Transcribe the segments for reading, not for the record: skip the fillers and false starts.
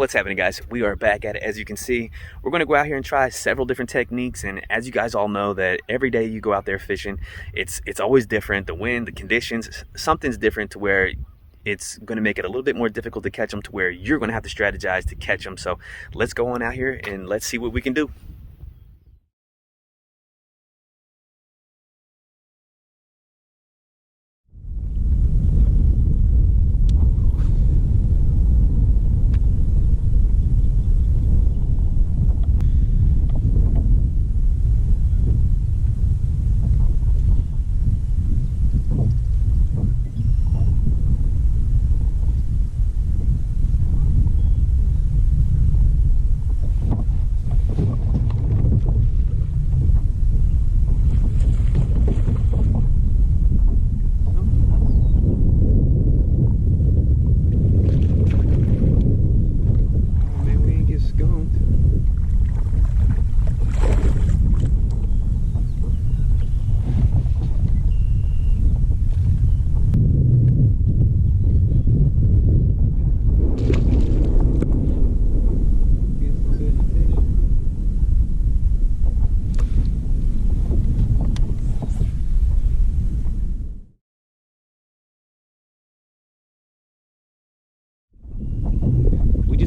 What's happening, guys? We are back at it. As you can see, we're going to go out here and try several different techniques, and as you guys all know, that every day you go out there fishing, it's always different. The wind, the conditions, something's different to where it's going to make it a little bit more difficult to catch them, to where you're going to have to strategize to catch them. So let's go on out here and let's see what we can do.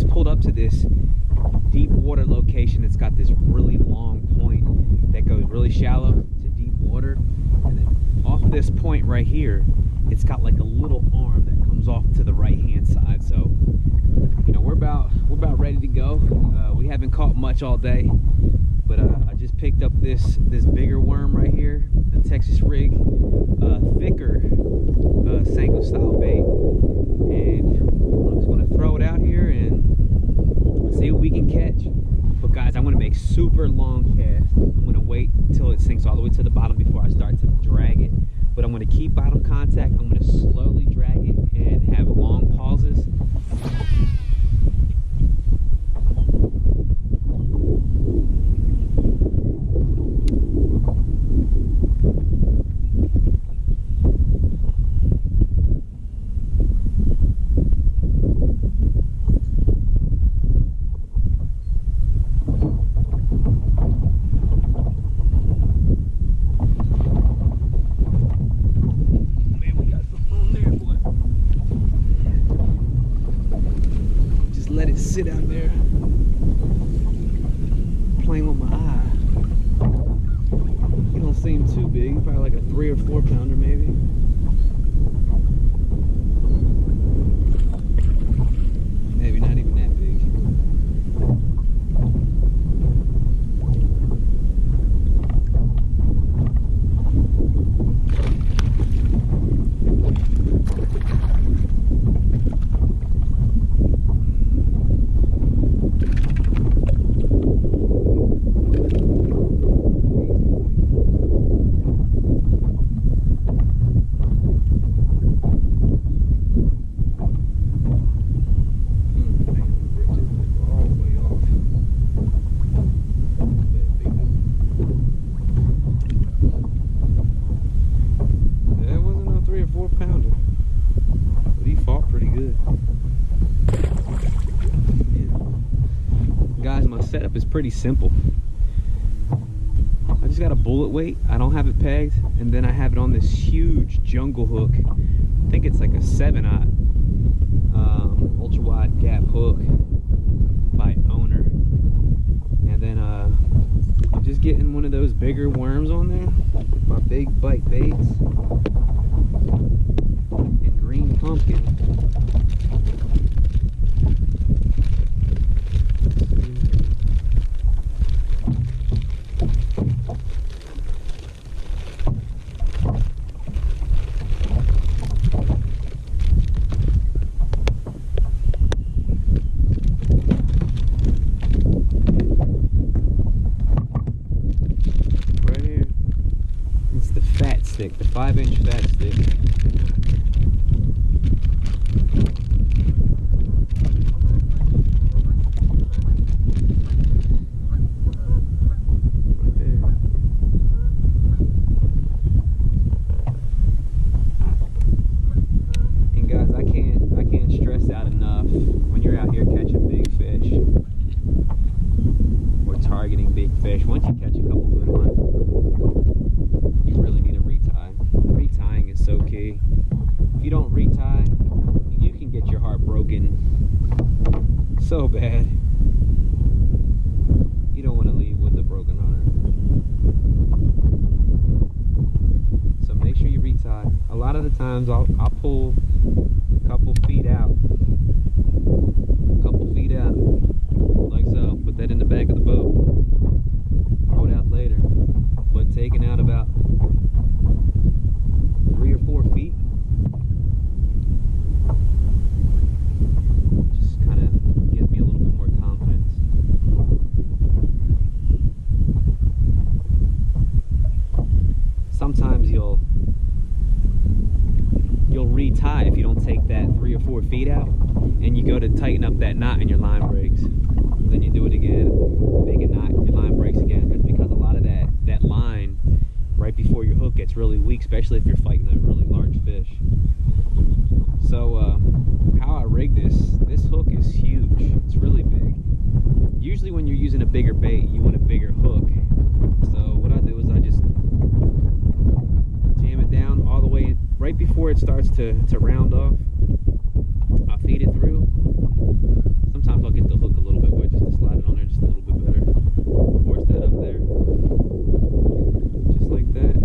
Pulled up to this deep water location. It's got this really long point that goes really shallow to deep water, and then off this point right here, it's got like a little arm that comes off to the right hand side. So you know, we're about ready to go. We haven't caught much all day, but I just picked up this bigger worm right here, the Texas rig, thicker Sango style bait, and I'm just going to throw it out here and see what we can catch. But guys, I'm going to make super long casts. I'm going to wait until it sinks all the way to the bottom before I start to drag it, but I'm going to keep bottom contact. I'm going to slowly drag it and have long pauses. Sit out there playing with my eye. He don't seem too big, probably like a 3 or 4 pounder maybe. Maybe not even that big. Setup is pretty simple. I just got a bullet weight. I don't have it pegged, and then I have it on this huge jungle hook. I think it's like a 7/0 ultra wide gap hook by Owner, and then I'm just getting one of those bigger worms on there, my big bite baits, and green pumpkin. The 5-inch fat stick. Right there. And guys, I can't stress out enough, when you're out here catching big fish, targeting big fish. Once you catch a couple good ones, you really need to retie. Retying is so key. If you don't retie, you can get your heart broken so bad. You don't want to leave with a broken heart. So make sure you retie. A lot of the times I'll pull a couple feet out. Like so. Put that in the back of the boat. Throw it out later. But taking out about 3 or 4 feet, just kind of gives me a little bit more confidence. Sometimes you'll retie if you don't take that 3 or 4 feet out, and you go to tighten up that knot and your line breaks. Then you do it again, make a knot, your line breaks again. It's because a lot of that line right before your hook gets really weak, especially if you're fighting a really large fish. So how I rig this hook is huge. It's really big. Usually when you're using a bigger bait, you want a bigger hook. So what I do is I just jam it down all the way right before it starts to round off. I'll feed it through. Sometimes I'll get the hook a little bit wet just to slide it on there just a little bit better. Force that up there. Just like that.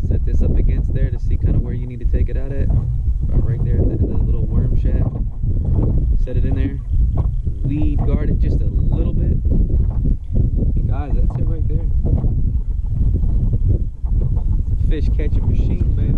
Set this up against there to see kind of where you need to take it out at. About right there in the little worm shaft. Set it in there. Lead guard it just a little bit. And guys, that's it right there. It's a fish catching machine, baby.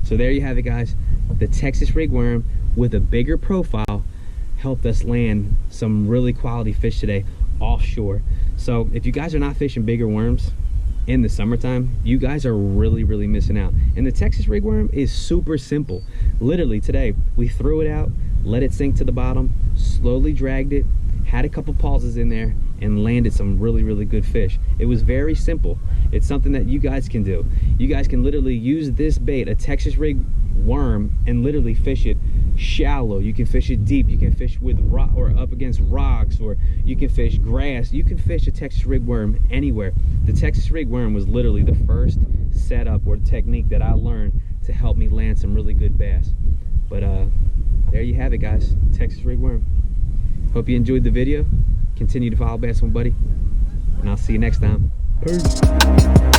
So there you have it, guys. The Texas rig worm with a bigger profile helped us land some really quality fish today offshore. So if you guys are not fishing bigger worms in the summertime, you guys are really missing out. And the Texas rig worm is super simple. Literally today we threw it out, let it sink to the bottom, slowly dragged it, had a couple pauses in there, and landed some really good fish. It was very simple. It's something that you guys can do. You guys can literally use this bait, a Texas rig worm, and literally fish it shallow. You can fish it deep. You can fish with rock or up against rocks, or you can fish grass. You can fish a Texas rig worm anywhere. The Texas rig worm was literally the first setup or technique that I learned to help me land some really good bass. But there you have it, guys. Texas rig worm. Hope you enjoyed the video. Continue to follow Bass One Buddy, and I'll see you next time. Peace.